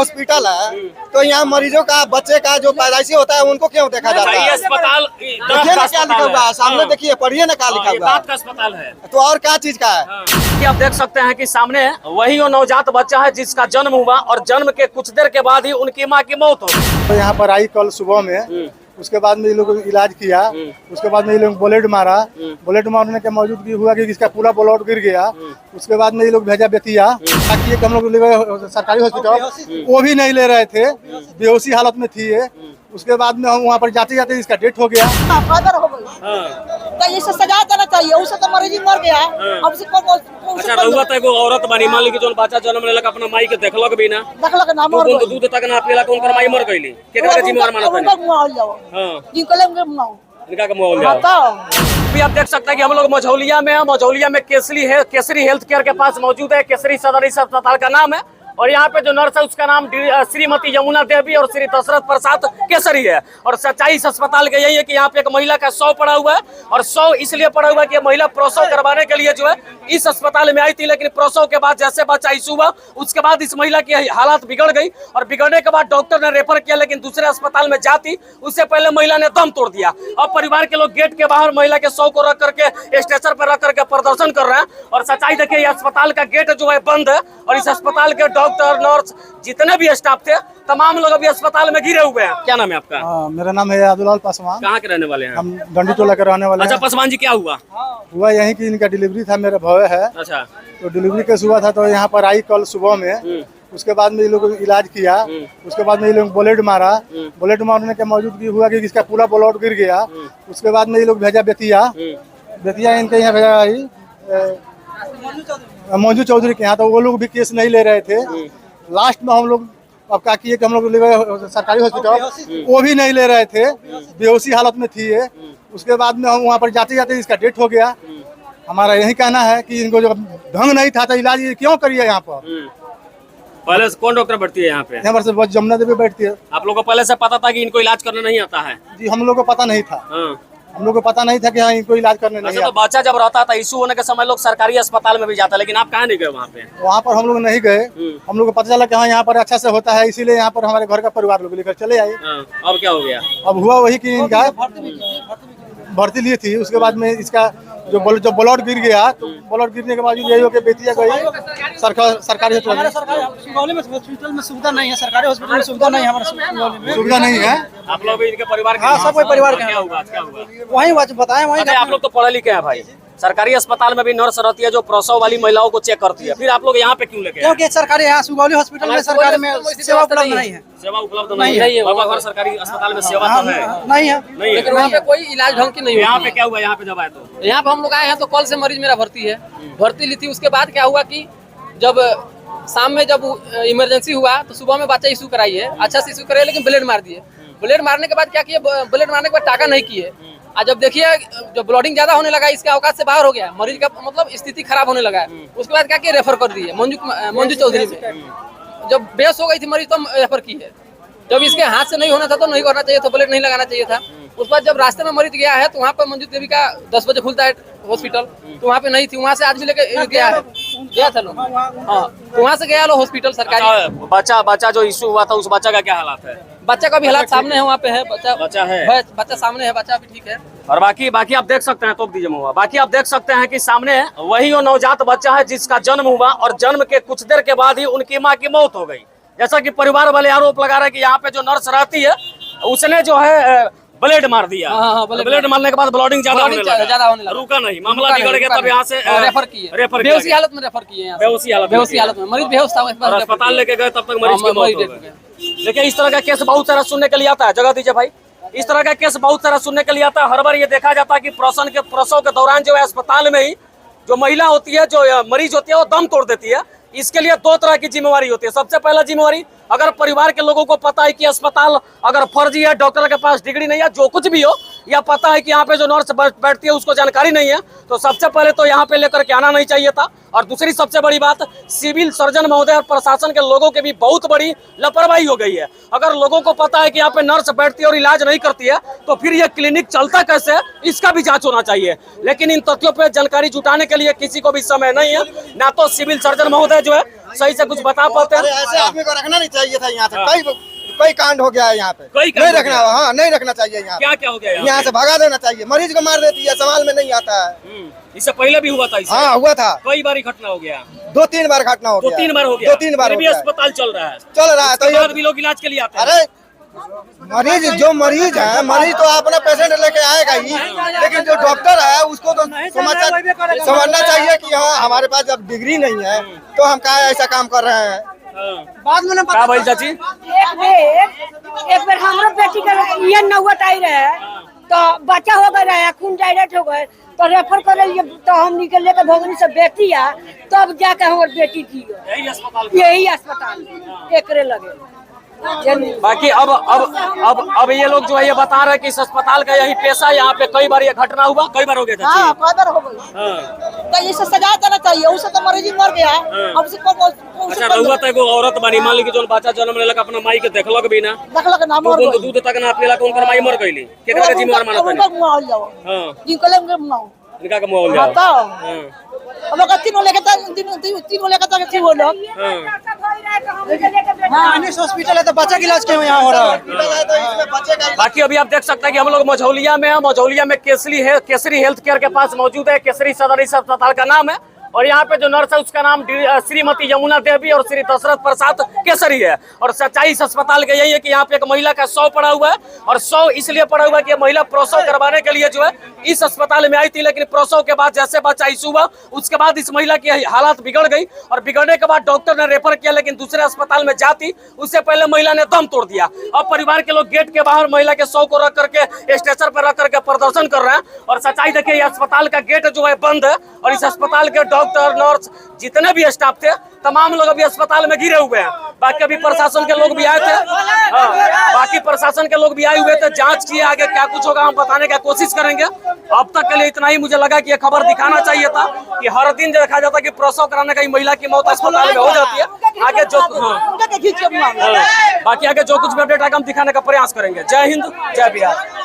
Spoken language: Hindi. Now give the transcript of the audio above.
हॉस्पिटल है तो यहाँ मरीजों का, बच्चे का जो पैदाइशी होता है उनको क्यों देखा जाता है? अस्पताल देखिए ना क्या लिखा हुआ है सामने, देखिए पढ़िए ना क्या लिखा हुआ है। दांत का अस्पताल है तो और क्या चीज का है? कि आप देख सकते हैं कि सामने वही वो नवजात बच्चा है जिसका जन्म हुआ और जन्म के कुछ देर के बाद ही उनकी मां की मौत हो गई। तो यहाँ पर आई कल सुबह में, उसके बाद में ये लोग इलाज किया, उसके बाद में ये लोग बुलेट मारा, बुलेट मारने के मौजूदगी हुआ कि इसका पूरा ब्लड गिर गया। उसके बाद में ये लोग भेजा बेतिया, ताकि हम लोग ले गए सरकारी हॉस्पिटल, वो भी नहीं ले रहे थे, बेहोशी हालत में थी ये। उसके बाद में हम वहाँ पर जाते जाते इसका डेथ हो गया। तो इसे सजा देना चाहिए, उसे तो मरीज मर गया। अब से अच्छा रहुआ तो एगो औरत बानी, मान ली कि जोन बच्चा जन्म लेलक अपना माई के देखलक भी ना, देखलक ना मर गई, दूध तक ना पियलक, उनकर माई मर गईली, केकरा के जिम्मेवार मानत है? हां जिनको लेंगे मुआव, इनका के मुआव ले बताओ। भी आप देख सकते हैं कि हम लोग मझौलिया में हैं। मझौलिया में केसरी हेल्थ केयर के पास मौजूद है। केसरी सदर इस अस्पताल का नाम है और यहाँ पे जो नर्स है उसका नाम श्रीमती यमुना देवी और श्री दशरथ प्रसाद केसरी है। और सच्चाई इस अस्पताल का यही है कि यहाँ पे एक महिला का शव पड़ा हुआ है और शव इसलिए पड़ा हुआ है कि महिला प्रसव करवाने के लिए जो है इस अस्पताल में आई थी, लेकिन प्रसव के बाद जैसे बच्चा इशू हुआ उसके बाद इस महिला की हालत बिगड़ गई और बिगड़ने के बाद डॉक्टर ने रेफर किया, लेकिन दूसरे अस्पताल में जाती उससे पहले महिला ने दम तोड़ दिया। अब परिवार के लोग गेट के बाहर महिला के शव को रख करके स्टेशन पर रख करके प्रदर्शन कर रहे हैं। और सच्चाई देखिए अस्पताल का गेट जो है बंद है और इस अस्पताल के डॉक्टर, नर्स, जितने भी स्टाफ थे तमाम लोग अभी अस्पताल में गिरे हुए हैं। क्या नाम है आपका? मेरा नाम है अब्दुल पासवान। कहाँ के रहने वाले हैं? हम डंडी टोला के रहने वाले हैं। अच्छा पासवान जी, क्या हुआ? हुआ यही कि इनका डिलीवरी था, मेरा भव है। अच्छा, तो डिलीवरी केस हुआ था तो यहाँ पर आई कल सुबह में, उसके बाद में ये लोग इलाज किया, उसके बाद में ये लोग बुलेट मारा, बुलेट मारने के मौजूदगी हुआ कि इसका पूरा ब्लड गिर गया। उसके बाद में ये लोग भेजा बेतिया, बेतिया इनके यहाँ भेजा आई मंजू चौधरी के यहाँ, तो वो लोग भी केस नहीं ले रहे थे। लास्ट में हम लोग अब क्या किए कि हम लोग ले गए सरकारी हॉस्पिटल, वो भी नहीं ले रहे थे, बेहोशी हालत में थी ये। उसके बाद में हम वहाँ पर जाते जाते इसका डेथ हो गया। हमारा यही कहना है कि इनको जो ढंग नहीं था तो इलाज क्यों करिए यहाँ पर। पहले से कौन डॉक्टर बैठती है यहाँ पे? यहाँ पर से बस जमुना देवी बैठती है। आप लोगों को पहले से पता था कि इनको इलाज करना नहीं आता है? जी हम लोग को पता नहीं था, हम लोग को पता नहीं था कि हाँ इनको इलाज करने नहीं। तो बच्चा जब रहता था इशू होने के समय लोग सरकारी अस्पताल में भी जाता, लेकिन आप कहाँ नहीं गए वहाँ पे? वहाँ पर हम लोग नहीं गए, हम लोग को पता चला कि हाँ यहाँ पर अच्छा से होता है, इसीलिए यहाँ पर हमारे घर का परिवार लोग लेकर चले आए। अब क्या हो गया? अब हुआ वही कि इनका भर्ती ली थी, उसके बाद में इसका जो ब्लड गिर गया, तो ब्लड गिरने के बाद यही हो कि बेतिया गई सरकारी हॉस्पिटल में सुविधा नहीं है, सरकारी हॉस्पिटल में सुविधा नहीं है, हमारे सुविधा नहीं है। आप लोग इनके परिवार के? हाँ, सब कोई परिवार के। क्या हुआ? वही बताए वही। आप लोग तो पढ़े लिखे हैं भाई, सरकारी अस्पताल में भी नर्स रहती है जो प्रसव वाली महिलाओं को चेक करती है, फिर आप लोग यहाँ पे क्यों लेके? क्योंकि सरकारी यहाँ सुगौली हॉस्पिटल में सरकारी में सेवा उपलब्ध नहीं है। सेवा उपलब्ध नहीं है? बाबा घर सरकारी अस्पताल में सेवा तो है? नहीं है, लेकिन वहाँ पे कोई इलाज ढंग की नहीं यहाँ होती पे है। क्या हुआ? यहाँ पे जब आए तो यहाँ पे हम लोग आए हैं तो कल से मरीज मेरा भर्ती है, भर्ती ली थी। उसके बाद क्या हुआ कि जब शाम में जब इमरजेंसी हुआ तो सुबह में बच्चा इशू कराई है, अच्छा से इशू कराई, लेकिन ब्लेड मार दिए। ब्लेड मारने के बाद क्या किए, ब्लेड मारने के बाद टाका नहीं किए। और जब देखिए जब ब्लडिंग ज्यादा होने लगा, इसके अवकाश से बाहर हो गया, मरीज का मतलब स्थिति खराब होने लगा है। उसके बाद क्या किया, रेफर कर दिए मंजू चौधरी में। जब बेहोश हो गई थी मरीज तो रेफर की है। जब इसके हाथ से नहीं होना था तो नहीं करना चाहिए था, ब्लेड नहीं लगाना चाहिए था। उस बाद जब रास्ते में मरीज गया है तो वहाँ पर मंजू देवी का 10 बजे खुलता है हॉस्पिटल, तो वहाँ पे नहीं थी, वहाँ से आज भी लेके गया था लोग। हाँ, तो वहाँ से गया लो हॉस्पिटल सरकारी। बच्चा जो इशू हुआ था उस बच्चा का क्या हालात है? बच्चा का भी हालात सामने है, वहाँ पे है बच्चा है, बच्चा सामने है, बच्चा भी ठीक है। और बाकी आप देख सकते हैं, तो दीजिए हुआ, बाकी आप देख सकते हैं कि सामने वही वो नवजात बच्चा है जिसका जन्म हुआ और जन्म के कुछ देर के बाद ही उनकी माँ की मौत हो गई। जैसा कि परिवार वाले आरोप लगा रहे हैं कि यहाँ पे जो नर्स रहती है उसने जो है ब्लेड मार दिया। ब्लेड मारने के बाद ब्लडिंग ज्यादा होने लगा, रुका नहीं, मामला बिगड़ गया, तब यहाँ से रेफर किए, बेहोशी हालत में रेफर किए, बेहोशी हालत में मरीज बेहोश था, अस्पताल लेके गए, तब तक मरीज की मौत हो गई। देखिए इस तरह का केस बहुत सारा सुनने के लिए आता है, जगह दीजिए भाई, इस तरह का केस बहुत सारा सुनने के लिए आता है। हर बार ये देखा जाता है कि प्रसव के दौरान जो है अस्पताल में ही जो महिला होती है, जो मरीज होती है, वो दम तोड़ देती है। इसके लिए दो तरह की जिम्मेवारी होती है। सबसे पहला जिम्मेवारी, अगर परिवार के लोगों को पता है कि अस्पताल अगर फर्जी है, डॉक्टर के पास डिग्री नहीं है, जो कुछ भी हो, या पता है कि यहाँ पे जो नर्स बैठती है उसको जानकारी नहीं है, तो सबसे पहले तो यहाँ पे लेकर के आना नहीं चाहिए था। और दूसरी सबसे बड़ी बात, सिविल सर्जन महोदय और प्रशासन के लोगों के भी बहुत बड़ी लापरवाही हो गई है। अगर लोगों को पता है कि यहाँ पे नर्स बैठती है और इलाज नहीं करती है, तो फिर ये क्लिनिक चलता कैसे, इसका भी जांच होना चाहिए। लेकिन इन तथ्यों पर जानकारी जुटाने के लिए किसी को भी समय नहीं है। ना तो सिविल सर्जन महोदय जो है सही से कुछ बता पाते अरे हैं? ऐसे आदमी को रखना नहीं चाहिए था यहाँ से। कई कांड हो गया है यहाँ पे, नहीं रखना, हाँ नहीं रखना चाहिए यहाँ। क्या क्या हो गया यहाँ से भगा देना चाहिए, मरीज को मार देती है, सवाल में नहीं आता है। इससे पहले भी हुआ था इसे? हाँ हुआ था, कई बार घटना हो गया, 2-3 बार घटना हो गया, 2-3 बार हो गया, 2-3 बार फिर हो भी गया। अस्पताल चल रहा है, तो उसके बाद भी लोग इलाज के लिए आते हैं। अरे मरीज जो मरीज है, मरीज तो अपना पेशेंट लेके आएगा ही, लेकिन जो डॉक्टर है उसको तो समझना चाहिए कि हाँ हमारे पास जब डिग्री नहीं है तो हम क्या ऐसा काम कर रहे हैं। बाद में क्या भाई चाची? एक बेर हमारा बेटी का ये नौबत आई रहे तो बच्चा हो गए रहे, खून डायरेक्ट हो गए तो रेफर करे तो हम निकल लेकर भोगनी से बेटी आ तब जाके हमारी बेटी थी यही अस्पताल एकरे लगे। बाकी अब ये लोग जो है ये बता रहे हैं कि इस अस्पताल का यही पेशा, यहाँ पे कई बार ये घटना हुआ, कई बार हो गया था। हाँ कई बार हो गई, तो इसे सजा देना चाहिए, उसे तो मरीज ही मर गया। अब से अच्छा रहुआ तो एगो औरत बनी, मान ली कि जो बच्चा जन्म लेलक अपना माई के देखलक भी ना, देखलक ना मर गई, दूध तक ना पीलक, उनकर माई मर गईली, केकरा के जिम्मेवार मानत है? उनका मुआवजा जाओ, हां जिनको लेंगे मुआव, इनका का मुआवजा बताओ। हां अब लोग तीनों लेके तीनों लेके तक थी वो लोग। हॉस्पिटल है तो बच्चा का इलाज क्यों यहाँ हो रहा है? बाकी अभी आप देख सकते हैं कि हम लोग मझौलिया में हैं। मझौलिया में केसरी हेल्थ केयर के पास मौजूद है। केसरी सदर इस अस्पताल का नाम है और यहाँ पे जो नर्स है उसका नाम श्रीमती यमुना देवी और श्री दशरथ प्रसाद केसरी है। और सच्चाई इस अस्पताल का यही है कि यहाँ पे एक महिला का शव पड़ा हुआ है और शव इसलिए पड़ा हुआ है कि महिला प्रसव करवाने के लिए जो है इस अस्पताल में आई थी, लेकिन प्रसव के बाद जैसे बच्चा इशू हुआ उसके बाद इस महिला की हालत बिगड़ गई और बिगड़ने के बाद डॉक्टर ने रेफर किया, लेकिन दूसरे अस्पताल में जाती उससे पहले महिला ने दम तोड़ दिया। अब परिवार के लोग गेट के बाहर महिला के शव को रख करके स्ट्रेचर पर रख करके प्रदर्शन कर रहे हैं। और सच्चाई देखिए ये अस्पताल का गेट जो है बंद है और इस अस्पताल के डॉक्टर नर्स जितने भी स्टाफ थे तमाम लोग अभी अस्पताल में घिरे हुए हैं। बाकी अभी प्रशासन के लोग भी आए थे, बाकी प्रशासन के लोग भी आए हुए थे, जांच किए, आगे क्या कुछ होगा हम बताने की कोशिश करेंगे। अब तक के लिए इतना ही मुझे लगा कि ये खबर दिखाना चाहिए था कि हर दिन देखा जाता है कि प्रसव कराने का महिला की मौत अस्पताल में हो जाती है। आगे जो बाकी आगे जो कुछ भी अपडेट आएगा हम दिखाने का प्रयास करेंगे। जय हिंद, जय बिहार।